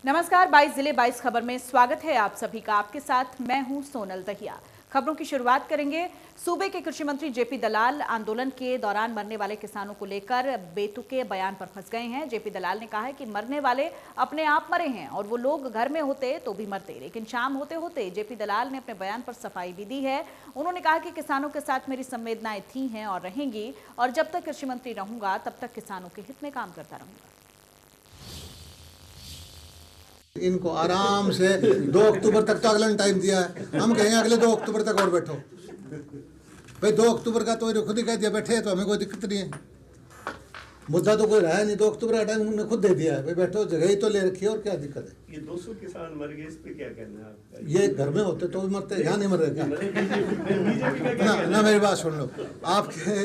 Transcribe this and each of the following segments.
नमस्कार, 22 जिले 22 खबर में स्वागत है आप सभी का। आपके साथ मैं हूं सोनल दहिया। खबरों की शुरुआत करेंगे। सूबे के कृषि मंत्री जेपी दलाल आंदोलन के दौरान मरने वाले किसानों को लेकर बेतुके बयान पर फंस गए हैं। जेपी दलाल ने कहा है कि मरने वाले अपने आप मरे हैं और वो लोग घर में होते तो भी मरते, लेकिन शाम होते होते जेपी दलाल ने अपने बयान पर सफाई भी दी है। उन्होंने कहा कि किसानों के साथ मेरी संवेदनाएं थी हैं और रहेंगी, और जब तक कृषि मंत्री रहूंगा तब तक किसानों के हित में काम करता रहूंगा। इनको आराम से 2 अक्टूबर तक तो अगला टाइम दिया है। हम कहेंगे अगले 2 अक्टूबर तक और बैठो भाई। 2 अक्टूबर का तो खुद ही कह दिया बैठे, तो हमें कोई दिक्कत नहीं है। मुद्दा तो कोई रहा है नहीं। 2 अक्टूबर का टाइम उन्होंने खुद दे दिया है भाई, बैठो, जगह ही तो ले रखी है और क्या दिक्कत है। ये 200 किसान मर गए, इस पे क्या कहना है आपका? ये घर में होते तो भी मरते, यहाँ नहीं मर रहे क्या? बीजेपी का क्या ना मेरी बात सुन लो। आपके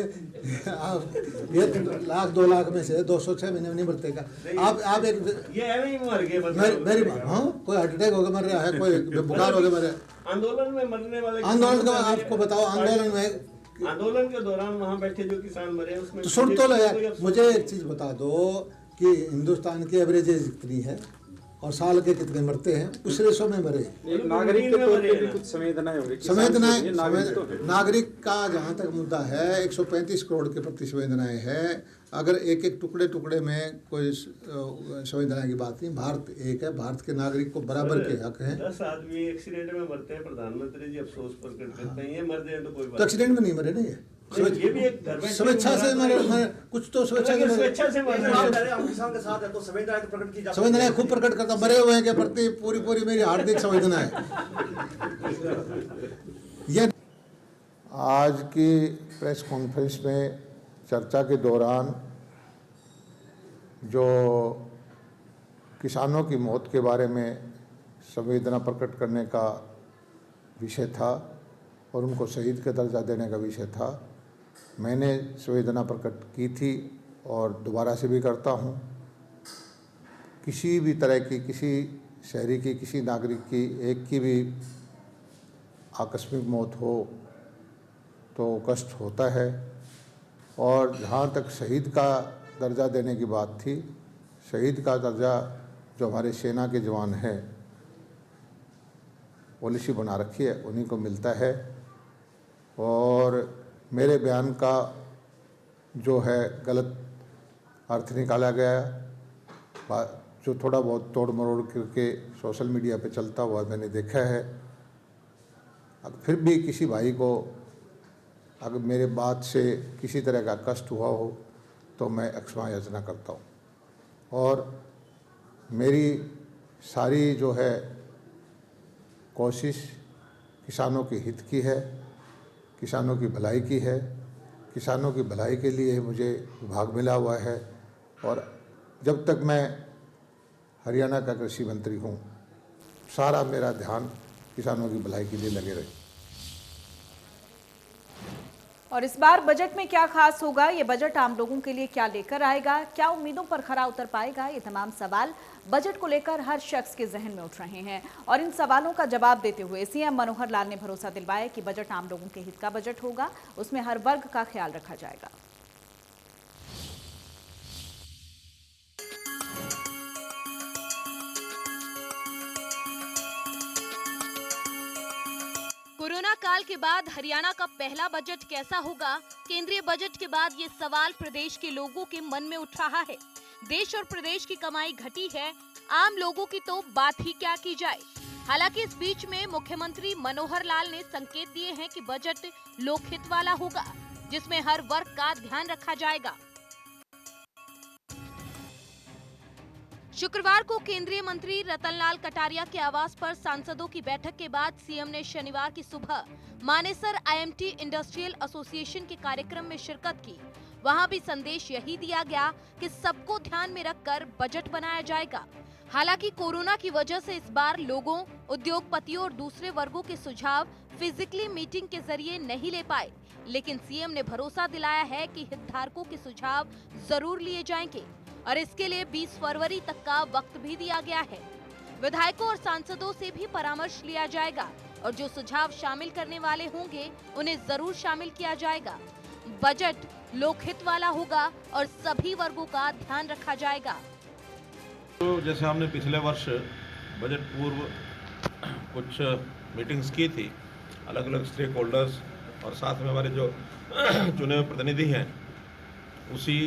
ये 1-2 लाख में से 206 महीने में नहीं मरते क्या? आप एक ये ऐसे ही मर गए। मेरी बात, हाँ, कोई हार्ट अटैक होकर मर रहा है, कोई बुखार होकर मर रहा है। आंदोलन में मरने वाले आंदोलन का आपको बताओ, आंदोलन के दौरान वहाँ बैठे जो किसान मरे उसमें तो सुन तो लो यार। मुझे एक चीज बता दो कि हिंदुस्तान की एवरेज एज कितनी है और साल के कितने मरते हैं, उस रेशो में मरे। एक नागरिक के तौर पे भी कुछ संवेदनाएं होंगी। नागरिक का जहाँ तक मुद्दा है 135 करोड़ के प्रति संवेदनाएं है। अगर एक एक टुकड़े टुकड़े में कोई संवेदना की बात नहीं। भारत एक है, भारत के नागरिक को बराबर के हक हैं। 10 आदमी एक्सीडेंट में मरते हैं, प्रधानमंत्री जी अफसोस प्रकट करते हैं। ये मर जाए तो कोई बात तो एक्सीडेंट में नहीं मरे ना, ये भी एक घर में स्वेच्छा से मरे, कुछ तो स्वेच्छा से तो संवेदनाएं खूब प्रकट करता। मरे हुए के प्रति पूरी मेरी हार्दिक संवेदना है। ये आज की प्रेस कॉन्फ्रेंस में चर्चा के दौरान जो किसानों की मौत के बारे में संवेदना प्रकट करने का विषय था और उनको शहीद का दर्जा देने का विषय था, मैंने संवेदना प्रकट की थी और दोबारा से भी करता हूँ। किसी भी तरह की, किसी शहरी की, किसी नागरिक की एक की भी आकस्मिक मौत हो तो कष्ट होता है। और जहाँ तक शहीद का दर्जा देने की बात थी, शहीद का दर्जा जो हमारे सेना के जवान हैं पॉलिसी बना रखी है उन्हीं को मिलता है। और मेरे बयान का जो है गलत अर्थ निकाला गया, जो थोड़ा बहुत तोड़ मरोड़ करके सोशल मीडिया पे चलता हुआ मैंने देखा है। फिर भी किसी भाई को अगर मेरे बात से किसी तरह का कष्ट हुआ हो तो मैं क्षमा याचना करता हूँ। और मेरी सारी जो है कोशिश किसानों के हित की है, किसानों की भलाई की है। किसानों की भलाई के लिए मुझे विभाग मिला हुआ है और जब तक मैं हरियाणा का कृषि मंत्री हूँ सारा मेरा ध्यान किसानों की भलाई के लिए लगे रहे। और इस बार बजट में क्या खास होगा, ये बजट आम लोगों के लिए क्या लेकर आएगा, क्या उम्मीदों पर खरा उतर पाएगा, ये तमाम सवाल बजट को लेकर हर शख्स के जहन में उठ रहे हैं। और इन सवालों का जवाब देते हुए सीएम मनोहर लाल ने भरोसा दिलवाया कि बजट आम लोगों के हित का बजट होगा, उसमें हर वर्ग का ख्याल रखा जाएगा। कोरोना काल के बाद हरियाणा का पहला बजट कैसा होगा? केंद्रीय बजट के बाद ये सवाल प्रदेश के लोगों के मन में उठ रहा है। देश और प्रदेश की कमाई घटी है, आम लोगों की तो बात ही क्या की जाए। हालांकि इस बीच में मुख्यमंत्री मनोहर लाल ने संकेत दिए हैं कि बजट लोकहित वाला होगा, जिसमें हर वर्ग का ध्यान रखा जाएगा। शुक्रवार को केंद्रीय मंत्री रतनलाल कटारिया के आवास पर सांसदों की बैठक के बाद सीएम ने शनिवार की सुबह मानेसर आईएमटी इंडस्ट्रियल एसोसिएशन के कार्यक्रम में शिरकत की। वहां भी संदेश यही दिया गया कि सबको ध्यान में रखकर बजट बनाया जाएगा। हालांकि कोरोना की वजह से इस बार लोगों, उद्योगपतियों और दूसरे वर्गों के सुझाव फिजिकली मीटिंग के जरिए नहीं ले पाए, लेकिन सीएम ने भरोसा दिलाया है कि हितधारकों के सुझाव जरूर लिए जाएंगे और इसके लिए 20 फरवरी तक का वक्त भी दिया गया है। विधायकों और सांसदों से भी परामर्श लिया जाएगा और जो सुझाव शामिल करने वाले होंगे उन्हें जरूर शामिल किया जाएगा। बजट लोकहित वाला होगा और सभी वर्गों का ध्यान रखा जाएगा। तो जैसे हमने पिछले वर्ष बजट पूर्व कुछ मीटिंग्स की थी अलग अलग स्टेक होल्डर्स और साथ में हमारे जो चुने हुए प्रतिनिधि हैं, उसी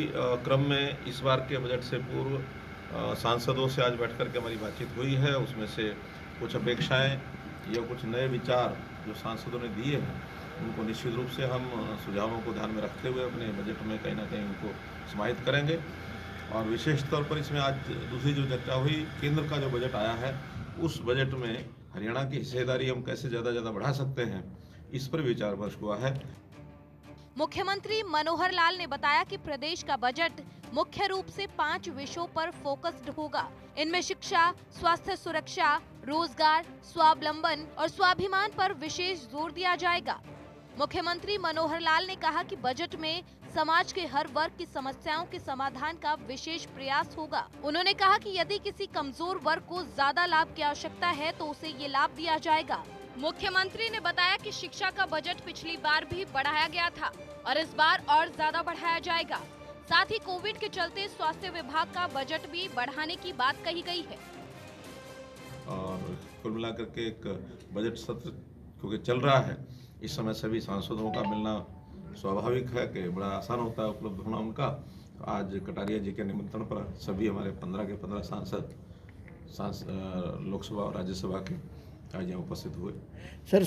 क्रम में इस बार के बजट से पूर्व सांसदों से आज बैठ कर के हमारी बातचीत हुई है। उसमें से कुछ अपेक्षाएं या कुछ नए विचार जो सांसदों ने दिए हैं, उनको निश्चित रूप से हम सुझावों को ध्यान में रखते हुए अपने बजट में कहीं ना कहीं उनको समाहित करेंगे। और विशेष तौर पर इसमें आज दूसरी जो चर्चा हुई, केंद्र का जो बजट आया है उस बजट में हरियाणा की हिस्सेदारी हम कैसे ज़्यादा बढ़ा सकते हैं, इस पर विचार विमर्श हुआ है। मुख्यमंत्री मनोहर लाल ने बताया कि प्रदेश का बजट मुख्य रूप से 5 विषयों पर फोकस्ड होगा। इनमें शिक्षा, स्वास्थ्य सुरक्षा, रोजगार, स्वावलंबन और स्वाभिमान पर विशेष जोर दिया जाएगा। मुख्यमंत्री मनोहर लाल ने कहा कि बजट में समाज के हर वर्ग की समस्याओं के समाधान का विशेष प्रयास होगा। उन्होंने कहा कि यदि किसी कमजोर वर्ग को ज्यादा लाभ की आवश्यकता है तो उसे ये लाभ दिया जाएगा। मुख्यमंत्री ने बताया कि शिक्षा का बजट पिछली बार भी बढ़ाया गया था और इस बार और ज्यादा बढ़ाया जाएगा। साथ ही कोविड के चलते स्वास्थ्य विभाग का बजट भी बढ़ाने की बात कही गई है। और कुल मिलाकर के एक बजट सत्र क्योंकि चल रहा है, इस समय सभी सांसदों का मिलना स्वाभाविक है कि बड़ा आसान होता है उपलब्ध होना उनका। तो आज कटारिया जी के निमंत्रण पर सभी हमारे 15 के 15 सांसद लोकसभा और राज्यसभा के आज यहाँ उपस्थित हुए। सर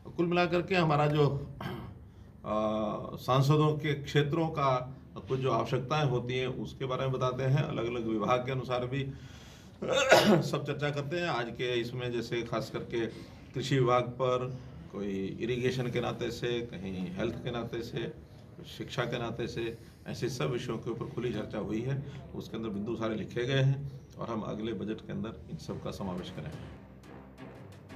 कुल मिलाकर के हमारा जो सांसदों के क्षेत्रों का कुछ जो आवश्यकताएं होती हैं उसके बारे में बताते हैं। अलग अलग विभाग के अनुसार भी सब चर्चा करते हैं। आज के इसमें जैसे खास करके कृषि विभाग पर, कोई इरिगेशन के नाते से, कहीं हेल्थ के नाते से, शिक्षा के नाते से, ऐसे सब विषयों के ऊपर खुली चर्चा हुई है। उसके अंदर बिंदु सारे लिखे गए हैं और हम अगले बजट के अंदर इन सब का समावेश करेंगे।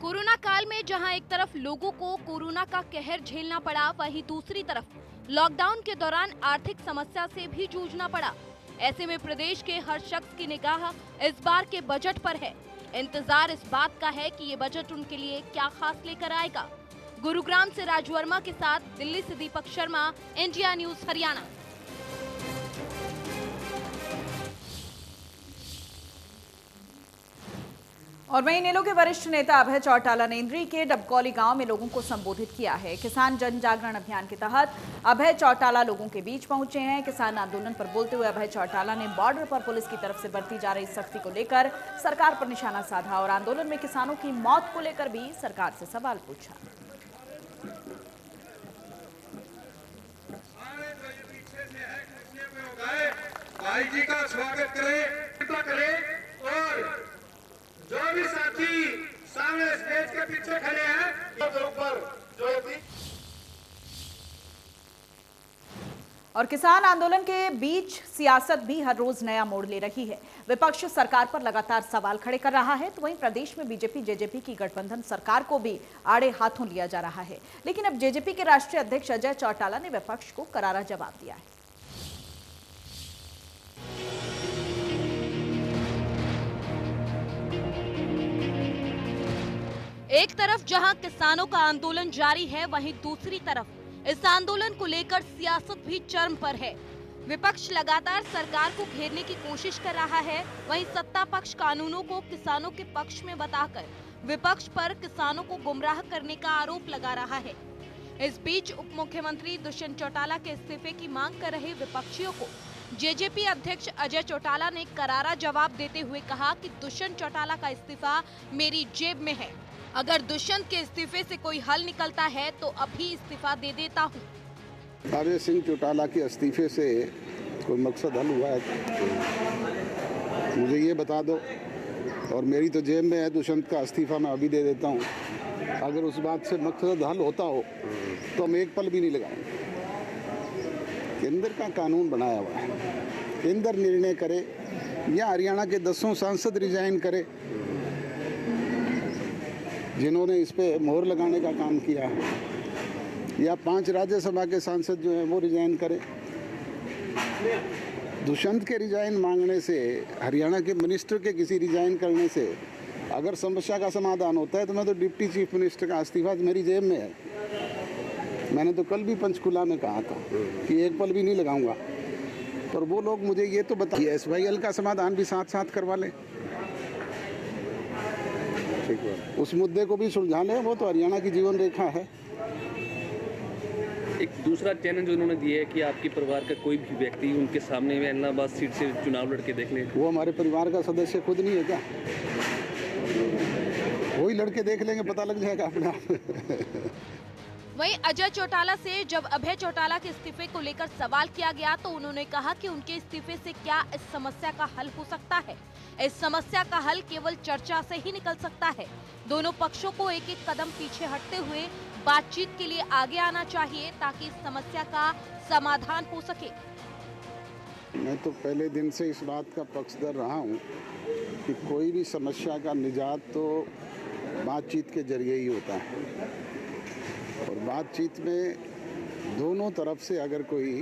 कोरोना काल में जहां एक तरफ लोगों को कोरोना का कहर झेलना पड़ा, वहीं दूसरी तरफ लॉकडाउन के दौरान आर्थिक समस्या से भी जूझना पड़ा। ऐसे में प्रदेश के हर शख्स की निगाह इस बार के बजट पर है। इंतजार इस बात का है कि ये बजट उनके लिए क्या खास लेकर आएगा। गुरुग्राम से राजू वर्मा के साथ दिल्ली से दीपक शर्मा, इंडिया न्यूज हरियाणा। और वहीं इनेलो के वरिष्ठ नेता अभय चौटाला ने इंद्री के डबकौली गांव में लोगों को संबोधित किया है। किसान जन जागरण अभियान के तहत अभय चौटाला लोगों के बीच पहुंचे हैं। किसान आंदोलन पर बोलते हुए अभय चौटाला ने बॉर्डर पर पुलिस की तरफ से बरती जा रही सख्ती को लेकर सरकार पर निशाना साधा और आंदोलन में किसानों की मौत को लेकर भी सरकार से सवाल पूछा। भाई जी का स्वागत करें और जो भी साथी सामने स्टेज के पीछे खड़े हैं ऊपर जो और किसान आंदोलन के बीच सियासत भी हर रोज नया मोड़ ले रही है। विपक्ष सरकार पर लगातार सवाल खड़े कर रहा है, तो वहीं प्रदेश में बीजेपी जेजेपी की गठबंधन सरकार को भी आड़े हाथों लिया जा रहा है। लेकिन अब जेजेपी के राष्ट्रीय अध्यक्ष अजय चौटाला ने विपक्ष को करारा जवाब दिया है। एक तरफ जहां किसानों का आंदोलन जारी है, वहीं दूसरी तरफ इस आंदोलन को लेकर सियासत भी चरम पर है। विपक्ष लगातार सरकार को घेरने की कोशिश कर रहा है, वहीं सत्ता पक्ष कानूनों को किसानों के पक्ष में बताकर विपक्ष पर किसानों को गुमराह करने का आरोप लगा रहा है। इस बीच उप मुख्यमंत्री दुष्यंत चौटाला के इस्तीफे की मांग कर रहे विपक्षियों को जेजेपी अध्यक्ष अजय चौटाला ने करारा जवाब देते हुए कहा कि दुष्यंत चौटाला का इस्तीफा मेरी जेब में है। अगर दुष्यंत के इस्तीफे से कोई हल निकलता है तो अभी इस्तीफा दे देता हूँ। अजय सिंह चौटाला के इस्तीफे से कोई मकसद हल हुआ है मुझे ये बता दो, और मेरी तो जेब में है दुष्यंत का इस्तीफा, मैं अभी दे देता हूँ। अगर उस बात से मकसद हल होता हो तो हम एक पल भी नहीं लगाएंगे। केंद्र का कानून बनाया हुआ है, केंद्र निर्णय करे या हरियाणा के 10 सांसद रिजाइन करे जिन्होंने इस पे मोहर लगाने का काम किया है, या 5 राज्यसभा के सांसद जो हैं वो रिजाइन करें। दुष्यंत के रिजाइन मांगने से, हरियाणा के मिनिस्टर के किसी रिजाइन करने से अगर समस्या का समाधान होता है तो मैं तो डिप्टी चीफ मिनिस्टर का इस्तीफा मेरी जेब में है। मैंने तो कल भी पंचकुला में कहा था कि एक पल भी नहीं लगाऊंगा। और वो लोग मुझे ये तो बताइए SYL का समाधान भी साथ साथ करवा लें, ठीक है। उस मुद्दे को भी सुलझा लें, वो तो हरियाणा की जीवन रेखा है। एक दूसरा चैलेंज उन्होंने दिया है कि आपके परिवार का कोई भी व्यक्ति उनके सामने में इलाहाबाद सीट से चुनाव लड़के देख ले। वो हमारे परिवार का सदस्य खुद नहीं है क्या? वही लड़के देख लेंगे, पता लग जाएगा अपने आप। वहीं अजय चौटाला से जब अभय चौटाला के इस्तीफे को लेकर सवाल किया गया तो उन्होंने कहा कि उनके इस्तीफे से क्या इस समस्या का हल हो सकता है। इस समस्या का हल केवल चर्चा से ही निकल सकता है। दोनों पक्षों को एक एक कदम पीछे हटते हुए बातचीत के लिए आगे आना चाहिए ताकि इस समस्या का समाधान हो सके। मैं तो पहले दिन से इस बात का पक्षधर रहा हूँ कि कोई भी समस्या का निजात तो बातचीत के जरिए ही होता है, और बातचीत में दोनों तरफ से अगर कोई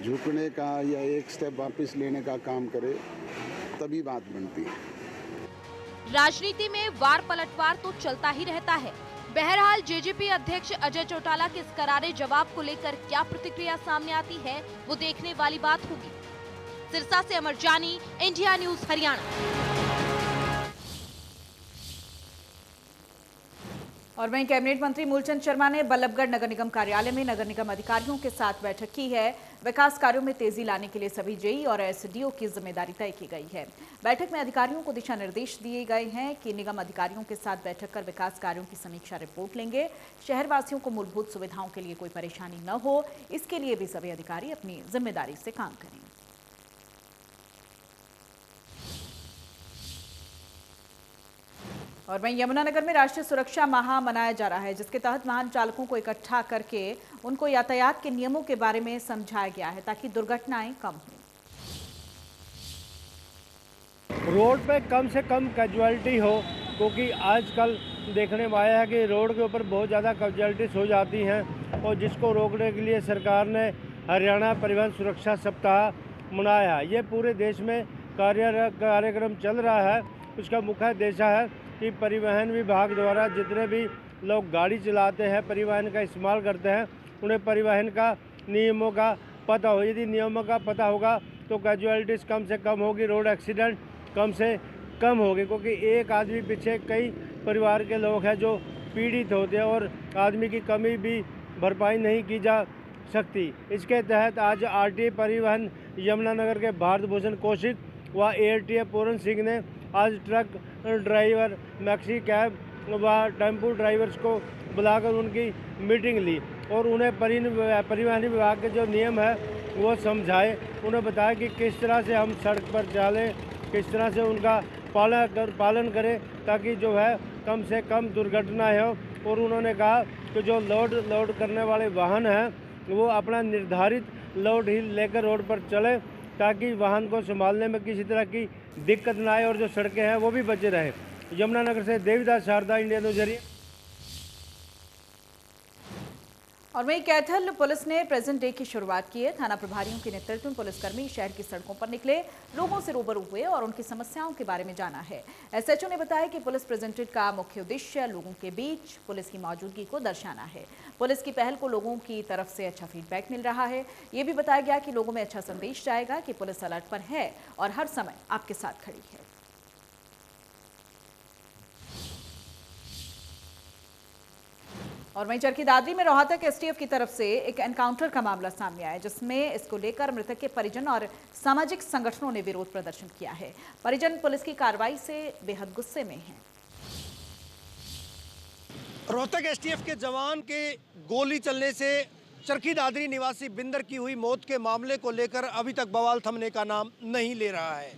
झुकने का या एक स्टेप वापस लेने का काम करे तभी बात बनती है। राजनीति में वार पलटवार तो चलता ही रहता है। बहरहाल जेजेपी अध्यक्ष अजय चौटाला के इस करारे जवाब को लेकर क्या प्रतिक्रिया सामने आती है वो देखने वाली बात होगी। सिरसा से अमर जानी, इंडिया न्यूज हरियाणा। और वहीं कैबिनेट मंत्री मूलचंद शर्मा ने बल्लभगढ़ नगर निगम कार्यालय में नगर निगम अधिकारियों के साथ बैठक की है। विकास कार्यों में तेजी लाने के लिए सभी जेई और एसडीओ की जिम्मेदारी तय की गई है। बैठक में अधिकारियों को दिशा निर्देश दिए गए हैं कि निगम अधिकारियों के साथ बैठक कर विकास कार्यों की समीक्षा रिपोर्ट लेंगे। शहरवासियों को मूलभूत सुविधाओं के लिए कोई परेशानी न हो, इसके लिए भी सभी अधिकारी अपनी जिम्मेदारी से काम करें। और वहीं यमुनानगर में राष्ट्रीय सुरक्षा माह मनाया जा रहा है, जिसके तहत वाहन चालकों को इकट्ठा करके उनको यातायात के नियमों के बारे में समझाया गया है ताकि दुर्घटनाएं कम हों। रोड पे कम से कम कैजुअलिटी हो, क्योंकि आजकल देखने में आया है कि रोड के ऊपर बहुत ज़्यादा कैजुअलिटीज हो जाती हैं, और जिसको रोकने के लिए सरकार ने हरियाणा परिवहन सुरक्षा सप्ताह मनाया है। ये पूरे देश में कार्यक्रम चल रहा है। उसका मुख्य उद्देश्य है कि परिवहन विभाग द्वारा जितने भी लोग गाड़ी चलाते हैं, परिवहन का इस्तेमाल करते हैं, उन्हें परिवहन का नियमों का पता हो। यदि नियमों का पता होगा तो कैजुअलिटीज़ कम से कम होगी, रोड एक्सीडेंट कम से कम होगी, क्योंकि एक आदमी पीछे कई परिवार के लोग हैं जो पीड़ित होते हैं और आदमी की कमी भी भरपाई नहीं की जा सकती। इसके तहत आज आरटीए परिवहन यमुनानगर के भारत भूषण कौशिक व एयरटीए पूरन सिंह ने आज ट्रक ड्राइवर, मैक्सी कैब व टेम्पो ड्राइवर्स को बुलाकर उनकी मीटिंग ली और उन्हें परिवहन विभाग के जो नियम है वो समझाए। उन्हें बताया कि किस तरह से हम सड़क पर चलें, किस तरह से उनका पालन करें ताकि जो है कम से कम दुर्घटनाएं हो। और उन्होंने कहा कि जो लोड करने वाले वाहन हैं वो अपना निर्धारित लोड ही लेकर रोड पर चले ताकि वाहन को संभालने में किसी तरह की दिक्कत ना आए और जो सड़कें हैं वो भी बचे रहे। यमुनानगर से देवीदास शारदा, इंडिया न्यूज़ हरियाणा। और वहीं कैथल पुलिस ने प्रेजेंट डे की शुरुआत की है। थाना प्रभारियों के नेतृत्व में पुलिसकर्मी शहर की सड़कों पर निकले, लोगों से रूबरू हुए और उनकी समस्याओं के बारे में जाना है। एसएचओ ने बताया कि पुलिस प्रेजेंटेड का मुख्य उद्देश्य लोगों के बीच पुलिस की मौजूदगी को दर्शाना है। पुलिस की पहल को लोगों की तरफ से अच्छा फीडबैक मिल रहा है। ये भी बताया गया कि लोगों में अच्छा संदेश जाएगा कि पुलिस अलर्ट पर है और हर समय आपके साथ खड़ी है। और वहीं चरखी दादरी में रोहतक एसटीएफ की तरफ से एक एनकाउंटर का मामला सामने आया, जिसमें इसको लेकर मृतक के परिजन और सामाजिक संगठनों ने विरोध प्रदर्शन किया है। परिजन पुलिस की कार्रवाई से बेहद गुस्से में हैं। रोहतक एसटीएफ के जवान के गोली चलने से चरखी दादरी निवासी बिंदर की हुई मौत के मामले को लेकर अभी तक बवाल थमने का नाम नहीं ले रहा है।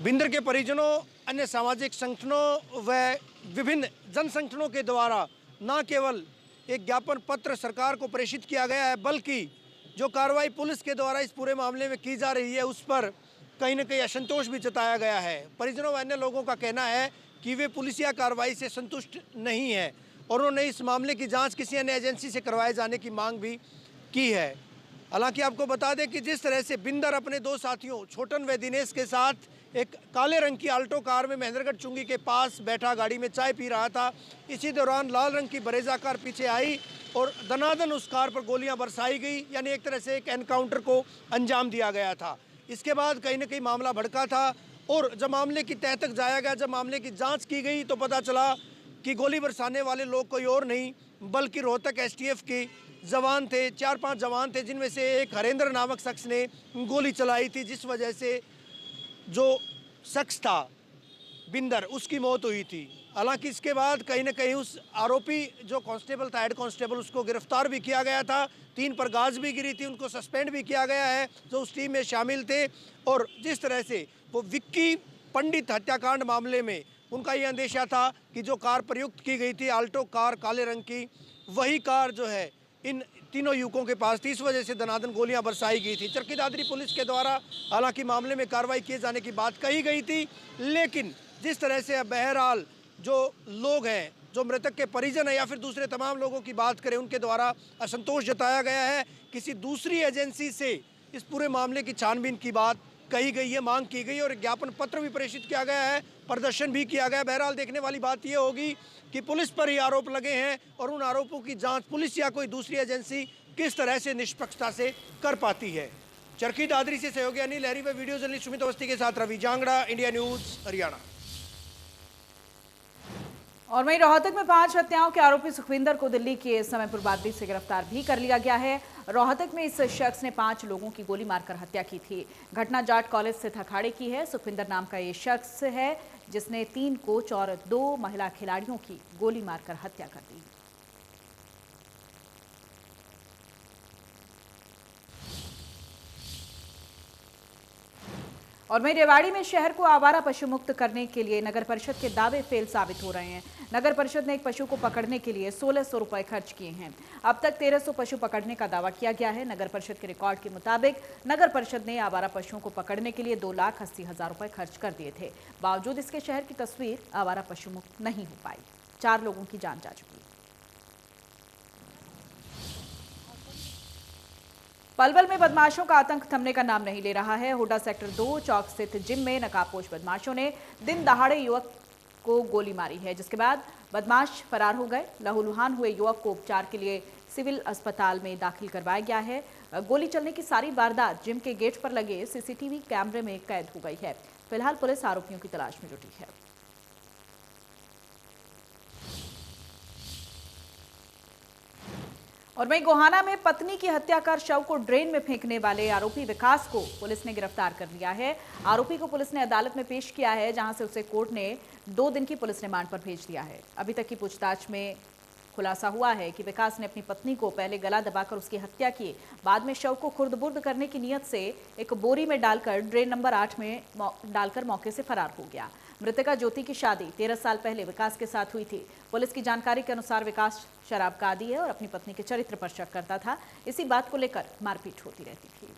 बिंदर के परिजनों, अन्य सामाजिक संगठनों व विभिन्न जन संगठनों के द्वारा न केवल एक ज्ञापन पत्र सरकार को प्रेषित किया गया है, बल्कि जो कार्रवाई पुलिस के द्वारा इस पूरे मामले में की जा रही है उस पर कहीं न कहीं असंतोष भी जताया गया है। परिजनों व अन्य लोगों का कहना है कि वे पुलिसिया कार्रवाई से संतुष्ट नहीं है और उन्होंने इस मामले की जांच किसी अन्य एजेंसी से करवाए जाने की मांग भी की है। हालांकि आपको बता दें कि जिस तरह से बिंदर अपने दो साथियों छोटन व दिनेश के साथ एक काले रंग की आल्टो कार में महेंद्रगढ़ चुंगी के पास बैठा गाड़ी में चाय पी रहा था, इसी दौरान लाल रंग की बरेजा कार पीछे आई और दनादन उस कार पर गोलियां बरसाई गई, यानी एक तरह से एक एनकाउंटर को अंजाम दिया गया था। इसके बाद कहीं ना कहीं मामला भड़का था और जब मामले की तह तक जाया गया, जब मामले की जांच की गई तो पता चला कि गोली बरसाने वाले लोग कोई और नहीं बल्कि रोहतक एसटीएफ के जवान थे। 4-5 जवान थे, जिनमें से एक हरेंद्र नामक शख्स ने गोली चलाई थी, जिस वजह से जो शख्स था बिंदर उसकी मौत हुई थी। हालांकि इसके बाद कहीं ना कहीं उस आरोपी जो कांस्टेबल था, हेड कांस्टेबल, उसको गिरफ्तार भी किया गया था। 3 पर गाज भी गिरी थी, उनको सस्पेंड भी किया गया है जो उस टीम में शामिल थे। और जिस तरह से वो विक्की पंडित हत्याकांड मामले में उनका ये अंदेशा था कि जो कार प्रयुक्त की गई थी आल्टो कार काले रंग की, वही कार जो है इन तीनों युवकों के पास थी, इस वजह से दनादन गोलियां बरसाई गई थी। चरखी दादरी पुलिस के द्वारा हालांकि मामले में कार्रवाई किए जाने की बात कही गई थी, लेकिन जिस तरह से अब बहरहाल जो लोग हैं, जो मृतक के परिजन हैं या फिर दूसरे तमाम लोगों की बात करें, उनके द्वारा असंतोष जताया गया है। किसी दूसरी एजेंसी से इस पूरे मामले की छानबीन की बात कही गई है, मांग की गई और ज्ञापन पत्र भी प्रेषित किया गया है, प्रदर्शन भी किया गया। बहरहाल देखने वाली बात यह होगी कि पुलिस पर ही आरोप लगे हैं और उन आरोपों की जांच पुलिस या कोई दूसरी एजेंसी किस तरह से निष्पक्षता से कर पाती है। चरखी दादरी से सहयोगी अनिल लहरी व वीडियो जर्नलिस्ट सुमित अवस्थी के साथ रवि जांगड़ा, इंडिया न्यूज, हरियाणा। और वहीं रोहतक में 5 हत्याओं के आरोपी सुखविंदर को दिल्ली के समयपुर बादली से गिरफ्तार भी कर लिया गया है। रोहतक में इस शख्स ने 5 लोगों की गोली मारकर हत्या की थी। घटना जाट कॉलेज से अखाड़े की है। सुखविंदर नाम का ये शख्स है जिसने 3 कोच और 2 महिला खिलाड़ियों की गोली मारकर हत्या कर दी। और वहीं रेवाड़ी में शहर को आवारा पशु मुक्त करने के लिए नगर परिषद के दावे फेल साबित हो रहे हैं। नगर परिषद ने एक पशु को पकड़ने के लिए 1600 रुपए खर्च किए हैं। अब तक 1300 पशु पकड़ने का दावा किया गया है। नगर परिषद के रिकॉर्ड के मुताबिक नगर परिषद ने आवारा पशुओं को पकड़ने के लिए 2,80,000 रुपए खर्च कर दिए थे। बावजूद इसके शहर की तस्वीर आवारा पशु मुक्त नहीं हो पाई। 4 लोगों की जान जा चुकी। पलवल में बदमाशों का आतंक थमने का नाम नहीं ले रहा है। हुड्डा सेक्टर 2 चौक स्थित जिम में नकाबपोश बदमाशों ने दिन दहाड़े युवक को गोली मारी है, जिसके बाद बदमाश फरार हो गए। लहूलुहान हुए युवक को उपचार के लिए सिविल अस्पताल में दाखिल करवाया गया है। गोली चलने की सारी वारदात जिम के गेट पर लगे सीसीटीवी कैमरे में कैद हो गई है। फिलहाल पुलिस आरोपियों की तलाश में जुटी है। और वहीं गोहाना में पत्नी की हत्या कर शव को ड्रेन में फेंकने वाले आरोपी विकास को पुलिस ने गिरफ्तार कर लिया है। आरोपी को पुलिस ने अदालत में पेश किया है, जहां से उसे कोर्ट ने 2 दिन की पुलिस रिमांड पर भेज दिया है। अभी तक की पूछताछ में खुलासा हुआ है कि विकास ने अपनी पत्नी को पहले गला दबाकर उसकी हत्या की, बाद में शव को खुर्द-बुर्द करने की नीयत से एक बोरी में डालकर ड्रेन नंबर 8 में डालकर मौके से फरार हो गया। मृतका ज्योति की शादी 13 साल पहले विकास के साथ हुई थी। पुलिस की जानकारी के अनुसार विकास शराब का आदी है और अपनी पत्नी के चरित्र पर शक करता था। इसी बात को लेकर मारपीट होती रहती थी।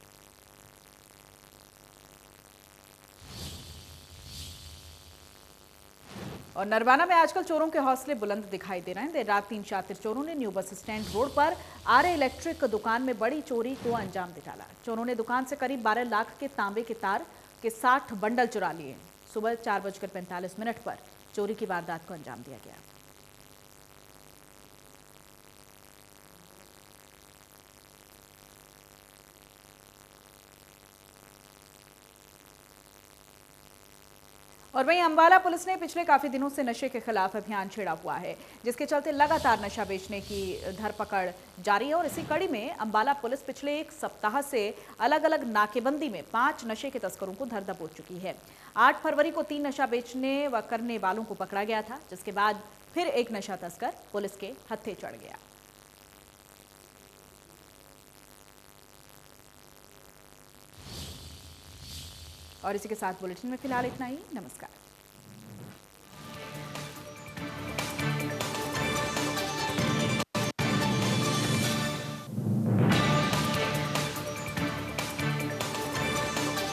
और नरवाना में आजकल चोरों के हौसले बुलंद दिखाई दे रहे हैं। देर रात 3 शातिर चोरों ने न्यू बस स्टैंड रोड पर आर्य इलेक्ट्रिक दुकान में बड़ी चोरी को अंजाम दे डाला। चोरों ने दुकान से करीब 12 लाख के तांबे के तार के 60 बंडल चुरा लिए। सुबह 4:45 पर चोरी की वारदात को अंजाम दिया गया। और वहीं अंबाला पुलिस ने पिछले काफी दिनों से नशे के खिलाफ अभियान छेड़ा हुआ है, जिसके चलते लगातार नशा बेचने की धरपकड़ जारी है। और इसी कड़ी में अंबाला पुलिस पिछले 1 सप्ताह से अलग अलग नाकेबंदी में 5 नशे के तस्करों को धर दबोच चुकी है। 8 फरवरी को 3 नशा बेचने व करने वालों को पकड़ा गया था, जिसके बाद फिर एक नशा तस्कर पुलिस के हत्थे चढ़ गया। और इसी के साथ बुलेटिन में फिलहाल इतना ही। नमस्कार।